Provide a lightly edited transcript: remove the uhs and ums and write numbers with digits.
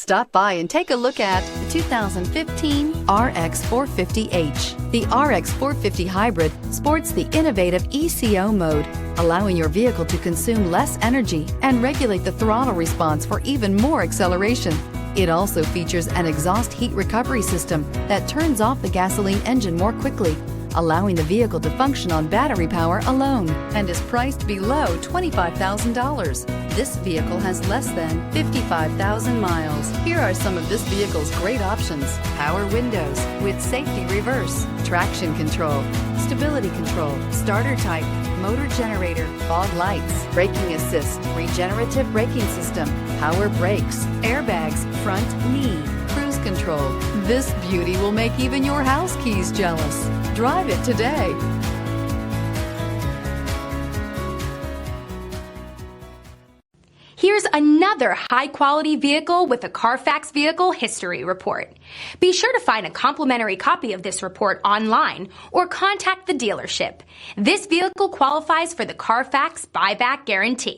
Stop by and take a look at the 2015 RX 450h. The RX 450 Hybrid sports the innovative ECO mode, allowing your vehicle to consume less energy and regulate the throttle response for even more acceleration. It also features an exhaust heat recovery system that turns off the gasoline engine more quickly, allowing the vehicle to function on battery power alone, and is priced below $25,000. This vehicle has less than 55,000 miles. Here are some of this vehicle's great options: power windows with safety reverse, traction control, stability control, starter type, motor generator, fog lights, braking assist, regenerative braking system, power brakes, airbags, front knee, cruise control. This beauty will make even your house keys jealous. Drive it today. Here's another high-quality vehicle with a Carfax Vehicle History Report. Be sure to find a complimentary copy of this report online or contact the dealership. This vehicle qualifies for the Carfax Buyback Guarantee.